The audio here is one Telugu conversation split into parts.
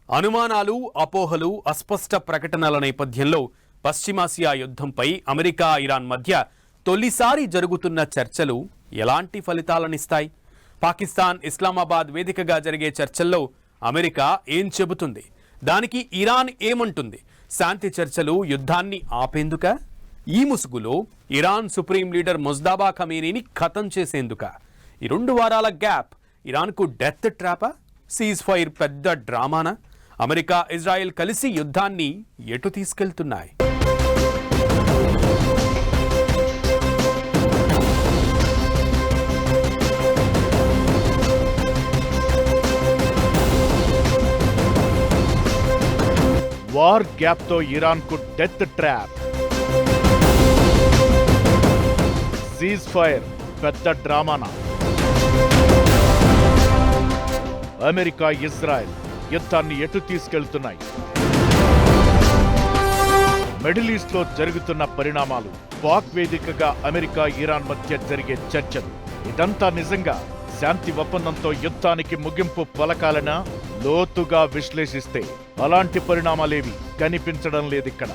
అనుమానాలు, అపోహలు, అస్పష్ట ప్రకటనల నేపథ్యంలో పశ్చిమాసియా యుద్ధంపై అమెరికా, ఇరాన్ మధ్య తొలిసారి జరుగుతున్న చర్చలు ఎలాంటి ఫలితాలనిస్తాయి? పాకిస్తాన్, ఇస్లామాబాద్ వేదికగా జరిగే చర్చల్లో అమెరికా ఏం చెబుతుంది? దానికి ఇరాన్ ఏమంటుంది? శాంతి చర్చలు యుద్ధాన్ని ఆపేందుక? ఈ ముసుగులో ఇరాన్ సుప్రీం లీడర్ ముజ్తబా ఖమీనీని ఖతం చేసేందుక? ఈ 2 వారాల గ్యాప్ ఇరాన్కు డెత్ ట్రాపా? సీజ్ ఫైర్ పెద్ద డ్రామానా? అమెరికా, ఇజ్రాయెల్ కలిసి యుద్ధాన్ని ఎటు తీసుకెళ్తున్నాయి? వార్ గ్యాప్ తో ఇరాన్ కు డెత్ ట్రాప్. సీజ్ ఫైర్ పెద్ద డ్రామానా? అమెరికా, ఇజ్రాయెల్ యుద్ధాన్ని ఎటు తీసుకెళ్తున్నాయి? మిడిల్ ఈస్ట్ లో జరుగుతున్న పరిణామాలు, పాక్ వేదికగా అమెరికా, ఇరాన్ మధ్య జరిగే చర్చలు, ఇదంతా నిజంగా శాంతి ఒప్పందంతో యుద్ధానికి ముగింపు పలకాలనా? లోతుగా విశ్లేషిస్తే అలాంటి పరిణామాలేవి కనిపించడం లేదిక్కడ.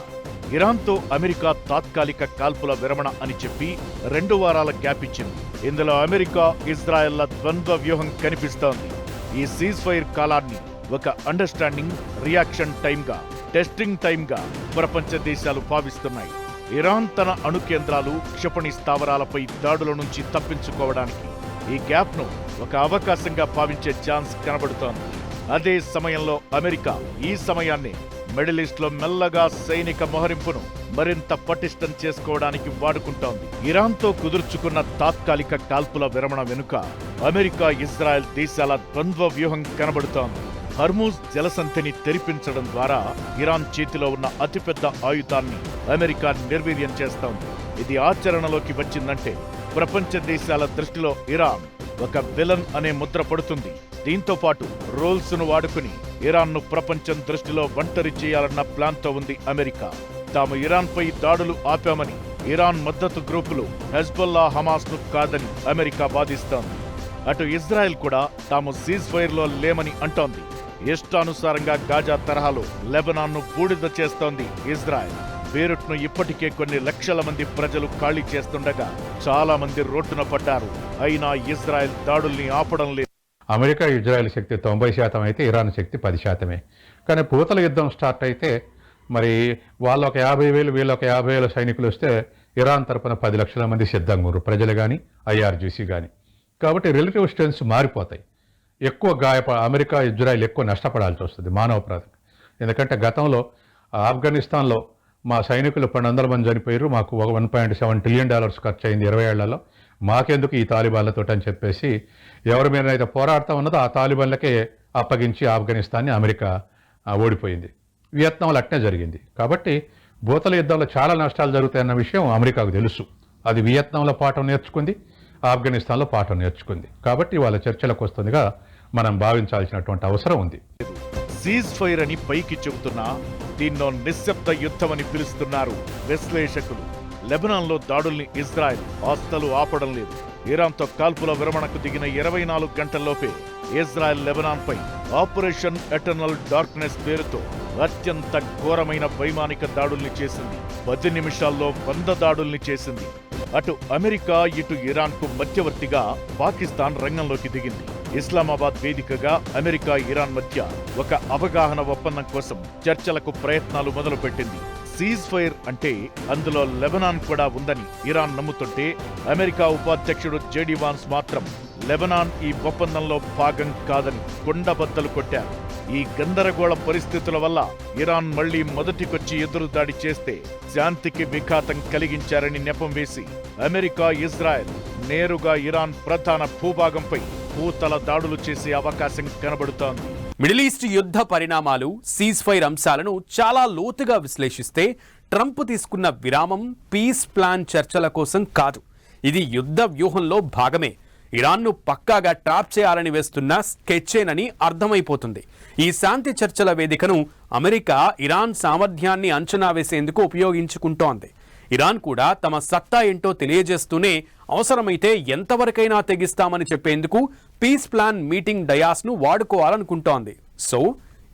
ఇరాన్తో అమెరికా తాత్కాలిక కాల్పుల విరమణ అని చెప్పి 2 వారాల గ్యాప్ ఇచ్చింది. ఇందులో అమెరికా, ఇజ్రాయెల్ల ద్వంద్వ వ్యూహం కనిపిస్తోంది. ఈ సీజ్ ఫైర్ కాలాన్ని ఒక అండర్స్టాండింగ్, రియాక్షన్ టైంగా, టెస్టింగ్ టైంగా ప్రపంచ దేశాలు భావిస్తున్నాయి. ఇరాన్ తన అణు కేంద్రాలు, క్షిపణి స్థావరాలపై దాడుల నుంచి తప్పించుకోవడానికి ఈ గ్యాప్ను ఒక అవకాశంగా భావించే ఛాన్స్ కనబడుతోంది. అదే సమయంలో అమెరికా ఈ సమయాన్ని మిడిల్ ఈస్ట్ లో మెల్లగా సైనిక మోహరింపును మరింత పటిష్టం చేసుకోవడానికి వాడుకుంటోంది. ఇరాన్తో కుదుర్చుకున్న తాత్కాలిక కాల్పుల విరమణ వెనుక అమెరికా, ఇజ్రాయెల్ దేశాల ద్వంద్వ వ్యూహం కనబడుతోంది. హర్మూజ్ జలసంధిని తెరిపించడం ద్వారా ఇరాన్ చేతిలో ఉన్న అతిపెద్ద ఆయుధాన్ని అమెరికా నిర్వీర్యం చేస్తోంది. ఇది ఆచరణలోకి వచ్చిందంటే ప్రపంచ దేశాల దృష్టిలో ఇరాన్ ఒక విలన్ అనే ముద్ర పడుతుంది. దీంతో పాటు రోల్స్ ను వాడుకుని ఇరాన్ ను ప్రపంచం దృష్టిలో ఒంటరి చేయాలన్న ప్లాన్ తో ఉంది అమెరికా. తాము ఇరాన్ పై దాడులు ఆపామని ఇరాన్ మద్దతు గ్రూపులు హెజ్బొల్లా, హమాస్ ను కాదని అమెరికా వాదిస్తోంది. అటు ఇజ్రాయెల్ కూడా తాము సీజ్ ఫైర్ లో లేమని అంటోంది. ఇష్టానుసారంగా గాజా తరహాలో లెబనాన్ ను బూడిద చేస్తోంది ఇజ్రాయెల్. బేరుట్ ను ఇప్పటికే కొన్ని లక్షల మంది ప్రజలు ఖాళీ చేస్తుండగా చాలా మంది రోడ్డున పడ్డారు. అయినా ఇజ్రాయెల్ దాడుల్ని ఆపడం లేదు. అమెరికా, ఇజ్రాయెల్ శక్తి 90% అయితే ఇరాన్ శక్తి 10%. కానీ పూతల యుద్ధం స్టార్ట్ అయితే మరి వాళ్ళ ఒక 50,000, వీళ్ళ ఒక 50,000 సైనికులు వస్తే ఇరాన్ తరపున 10 లక్షల మంది సిద్ధంగా ఉన్నారు, ప్రజలు కానీ, ఐఆర్జీసీ కానీ. కాబట్టి రిలేటివ్ స్ట్రెంత్స్ మారిపోతాయి. అమెరికా, ఇజ్రాయెల్ ఎక్కువ నష్టపడాల్సి వస్తుంది మానవ ప్రాంతం. ఎందుకంటే గతంలో ఆఫ్ఘనిస్తాన్లో మా సైనికులు 1200 మంది చనిపోయారు, మాకు $1.7 ట్రిలియన్ ఖర్చు అయింది 20 ఏళ్లలో, మాకెందుకు ఈ తాలిబాన్లతో అని చెప్పేసి ఎవరి మీద అయితే పోరాడుతూ ఉన్నదో ఆ తాలిబాన్లకే అప్పగించి ఆఫ్ఘనిస్తాన్ని అమెరికా ఓడిపోయింది. వియత్నాంలో అట్నే జరిగింది. కాబట్టి భూతల యుద్ధంలో చాలా నష్టాలు జరుగుతాయన్న విషయం అమెరికాకు తెలుసు. అది వియత్నాంలో పాఠం నేర్చుకుంది, ఆఫ్ఘనిస్తాన్లో పాఠం నేర్చుకుంది. కాబట్టి వాళ్ళ చర్చలకు వస్తుందిగా మనం భావించాల్సినటువంటి అవసరం ఉంది. సీజ్ ఫైర్ అని పైకి చెబుతున్నా దీన్నో నిశ్శబ్ద యుద్ధమని పిలుస్తున్నారు విశ్లేషకులు. లెబనాన్లో దాడుల్ని ఇజ్రాయెల్ అస్సలు ఆపడం లేదు. ఇరాన్తో కాల్పుల విరమణకు దిగిన 24 గంటల్లోపే ఇజ్రాయెల్ లెబనాన్పై ఆపరేషన్ ఎటర్నల్ డార్క్నెస్ పేరుతో అత్యంత ఘోరమైన వైమానిక దాడుల్ని చేసింది. 10 నిమిషాల్లో 100 దాడుల్ని చేసింది. అటు అమెరికా, ఇటు ఇరాన్కు మధ్యవర్తిగా పాకిస్తాన్ రంగంలోకి దిగింది. ఇస్లామాబాద్ వేదికగా అమెరికా, ఇరాన్ మధ్య ఒక అవగాహన ఒప్పందం కోసం చర్చలకు ప్రయత్నాలు మొదలుపెట్టింది. సీజ్ ఫైర్ అంటే అందులో లెబనాన్ కూడా ఉందని ఇరాన్ నమ్ముతుంటే అమెరికా ఉపాధ్యక్షుడు జేడీ వాన్స్ మాత్రం లెబనాన్ ఈ ఒప్పందంలో భాగం కాదని కొండబద్దలు కొట్టారు. ఈ గందరగోళ పరిస్థితుల వల్ల ఇరాన్ మళ్లీ మొదటికొచ్చి ఎదురుదాడి చేస్తే శాంతికి విఘాతం కలిగించారని నెపం వేసి అమెరికా, ఇజ్రాయెల్ నేరుగా ఇరాన్ ప్రధాన భూభాగంపై పూతల దాడులు చేసే అవకాశం కనబడుతోంది. మిడిల్ ఈస్ట్ యుద్ధ పరిణామాలు, సీజ్ ఫైర్ అంశాలను చాలా లోతుగా విశ్లేషిస్తే ట్రంప్ తీసుకున్న విరామం పీస్ ప్లాన్ చర్చల కోసం కాదు, ఇది యుద్ధ వ్యూహంలో భాగమే. ఇరాన్ను పక్కాగా ట్రాప్ చేయాలని వేస్తున్న స్కెచ్చేనని అర్థమైపోతుంది. ఈ శాంతి చర్చల వేదికను అమెరికా ఇరాన్ సామర్థ్యాన్ని అంచనా వేసేందుకు ఉపయోగించుకుంటోంది. ఇరాన్ కూడా తమ సత్తా ఏంటో తెలియజేస్తూనే అవసరమైతే ఎంతవరకైనా తెగిస్తామని చెప్పేందుకు పీస్ ప్లాన్ మీటింగ్ డయాస్ను వాడుకోవాలనుకుంటోంది. సో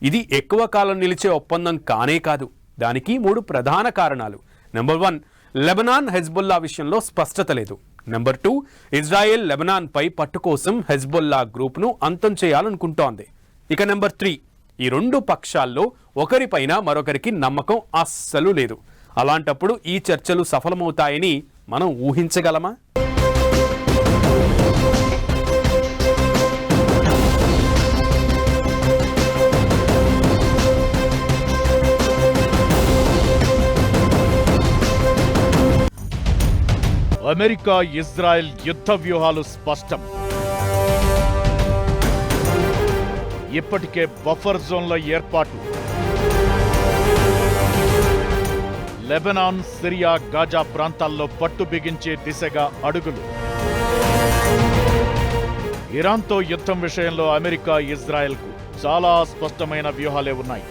ఇది ఎక్కువ కాలం నిలిచే ఒప్పందం కానే కాదు. దానికి 3 ప్రధాన కారణాలు. నెంబర్ 1, లెబనాన్ హెజ్బుల్లా విషయంలో స్పష్టత లేదు. నెంబర్ 2, ఇజ్రాయెల్ లెబనాన్పై పట్టు కోసం హెజ్బుల్లా గ్రూప్ను అంతం చేయాలనుకుంటోంది. ఇక నెంబర్ 3, ఈ 2 పక్షాల్లో ఒకరిపైన మరొకరికి నమ్మకం అస్సలు లేదు. అలాంటప్పుడు ఈ చర్చలు సఫలమవుతాయని మనం ఊహించగలమా? అమెరికా ఇజ్రాయెల్ యుద్ధ వ్యూహాలు స్పష్టం. ఇప్పటికే బఫర్ జోన్ల ఏర్పాటు. లెబనాన్, సిరియా, గాజా ప్రాంతాల్లో పట్టు బిగించే దిశగా అడుగులు. ఇరాన్తో యుద్ధం విషయంలో అమెరికా ఇజ్రాయెల్కు చాలా స్పష్టమైన వ్యూహాలే ఉన్నాయి.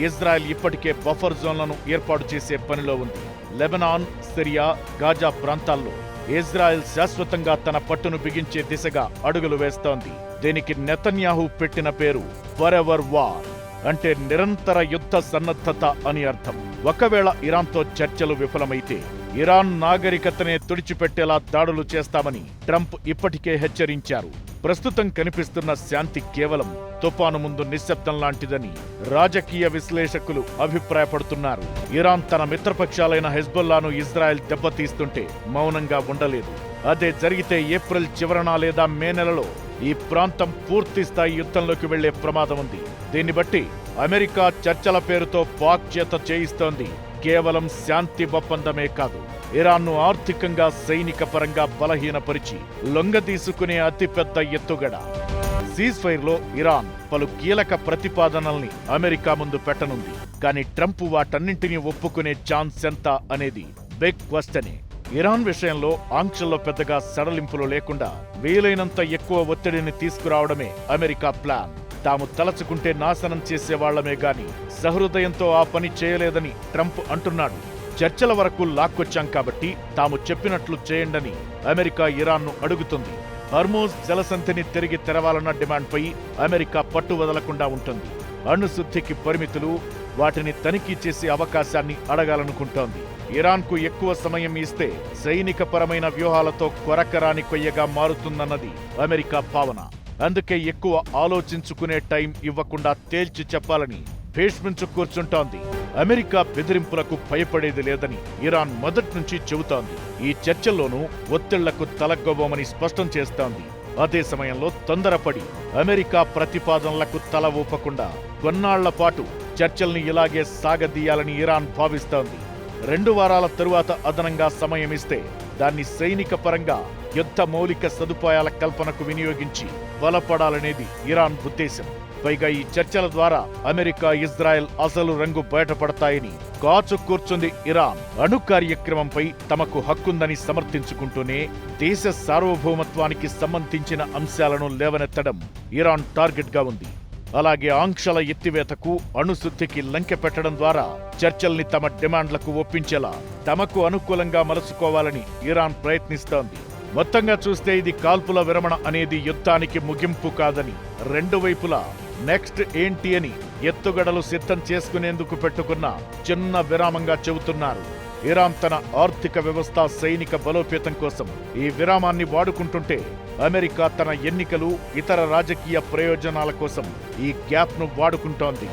ఇజ్రాయెల్ ఇప్పటికే బఫర్ జోన్లను ఏర్పాటు చేసే పనిలో ఉంది. లెబనాన్, సిరియా, గాజా ప్రాంతాల్లో ఇజ్రాయెల్ శాశ్వతంగా తన పట్టును బిగించే దిశగా అడుగులు వేస్తోంది. దీనికి నెతన్యాహు పెట్టిన పేరు ఫరెవర్ వార్, అంటే నిరంతర యుద్ధ సన్నద్ధత అని అర్థం. ఒకవేళ ఇరాన్తో చర్చలు విఫలమైతే ఇరాన్ నాగరికతనే తుడిచిపెట్టేలా దాడులు చేస్తామని ట్రంప్ ఇప్పటికే హెచ్చరించారు. ప్రస్తుతం కనిపిస్తున్న శాంతి కేవలం తుపాను ముందు నిశ్శబ్దం లాంటిదని రాజకీయ విశ్లేషకులు అభిప్రాయపడుతున్నారు. ఇరాన్ తన మిత్రపక్షాలైన హెజ్బుల్లాను ఇజ్రాయెల్ దెబ్బతీస్తుంటే మౌనంగా ఉండలేదు. అదే జరిగితే ఏప్రిల్ చివరన లేదా మే నెలలో ఈ ప్రాంతం పూర్తి స్థాయి యుద్ధంలోకి వెళ్లే ప్రమాదం ఉంది. దీన్ని బట్టి అమెరికా చర్చల పేరుతో పాక్ చేత చేయిస్తోంది కేవలం శాంతి ఒప్పందమే కాదు, ఇరాన్ను ఆర్థికంగా, సైనిక పరంగా బలహీనపరిచి లొంగదీసుకునే అతిపెద్ద ఎత్తుగడ. సీజ్ ఫైర్ లో ఇరాన్ పలు కీలక ప్రతిపాదనల్ని అమెరికా ముందు పెట్టనుంది. కానీ ట్రంప్ వాటన్నింటినీ ఒప్పుకునే ఛాన్స్ ఎంత అనేది బిగ్ క్వశ్చనే. ఇరాన్ విషయంలో ఆంక్షల్లో పెద్దగా సడలింపులు లేకుండా వీలైనంత ఎక్కువ ఒత్తిడిని తీసుకురావడమే అమెరికా ప్లాన్. తాము తలచుకుంటే నాశనం చేసేవాళ్లమే గాని సహృదయంతో ఆ పని చేయలేదని ట్రంప్ అంటున్నాడు. చర్చల వరకు లాక్కొచ్చాం కాబట్టి తాము చెప్పినట్లు చేయండని అమెరికా ఇరాన్ను అడుగుతుంది. హర్మూజ్ జలసంధిని తిరిగి తెరవాలన్న డిమాండ్పై అమెరికా పట్టు వదలకుండా ఉంటుంది. అణుశుద్ధికి పరిమితులు, వాటిని తనిఖీ చేసే అవకాశాన్ని అడగాలనుకుంటోంది. ఇరాన్కు ఎక్కువ సమయం ఇస్తే సైనికపరమైన వ్యూహాలతో కొరకరాని కొయ్యగా మారుతుందన్నది అమెరికా భావన. అందుకే ఎక్కువ ఆలోచించుకునే టైం ఇవ్వకుండా తేల్చి చెప్పాలని భీష్మించు కూర్చుంటోంది. అమెరికా బెదిరింపులకు భయపడేది లేదని ఇరాన్ మొదటి నుంచి చెబుతోంది. ఈ చర్చల్లోనూ ఒత్తిళ్లకు తలగ్గబోమని స్పష్టం చేస్తోంది. అదే సమయంలో తొందరపడి అమెరికా ప్రతిపాదనలకు తల ఊపకుండా కొన్నాళ్ల పాటు చర్చల్ని ఇలాగే సాగదీయాలని ఇరాన్ భావిస్తోంది. 2 వారాల తరువాత అదనంగా సమయమిస్తే దాన్ని సైనిక పరంగా యుద్ధ మౌలిక సదుపాయాల కల్పనకు వినియోగించి బలపడాలనేది ఇరాన్ ఉద్దేశం. పైగా ఈ చర్చల ద్వారా అమెరికా, ఇజ్రాయెల్ అసలు రంగు బయటపడతాయని కాచు కూర్చుంది ఇరాన్. అణు కార్యక్రమంపై తమకు హక్కుందని సమర్థించుకుంటూనే దేశ సార్వభౌమత్వానికి సంబంధించిన అంశాలను లేవనెత్తడం ఇరాన్ టార్గెట్ గా ఉంది. అలాగే ఆంక్షల ఎత్తివేతకు, అణుశుద్ధికి లంకె పెట్టడం ద్వారా చర్చల్ని తమ డిమాండ్లకు ఒప్పించేలా తమకు అనుకూలంగా మలుచుకోవాలని ఇరాన్ ప్రయత్నిస్తోంది. మొత్తంగా చూస్తే ఇది కాల్పుల విరమణ అనేది యుద్ధానికి ముగింపు కాదని, 2 వైపులా నెక్స్ట్ ఏంటి అని ఎత్తుగడలు సిద్ధం చేసుకునేందుకు పెట్టుకున్న చిన్న విరామంగా చెబుతున్నారు. ఇరాన్ తన ఆర్థిక వ్యవస్థ, సైనిక బలోపేతం కోసం ఈ విరామాన్ని వాడుకుంటుంటే అమెరికా తన ఎన్నికలు, ఇతర రాజకీయ ప్రయోజనాల కోసం ఈ గ్యాప్ను వాడుకుంటోంది.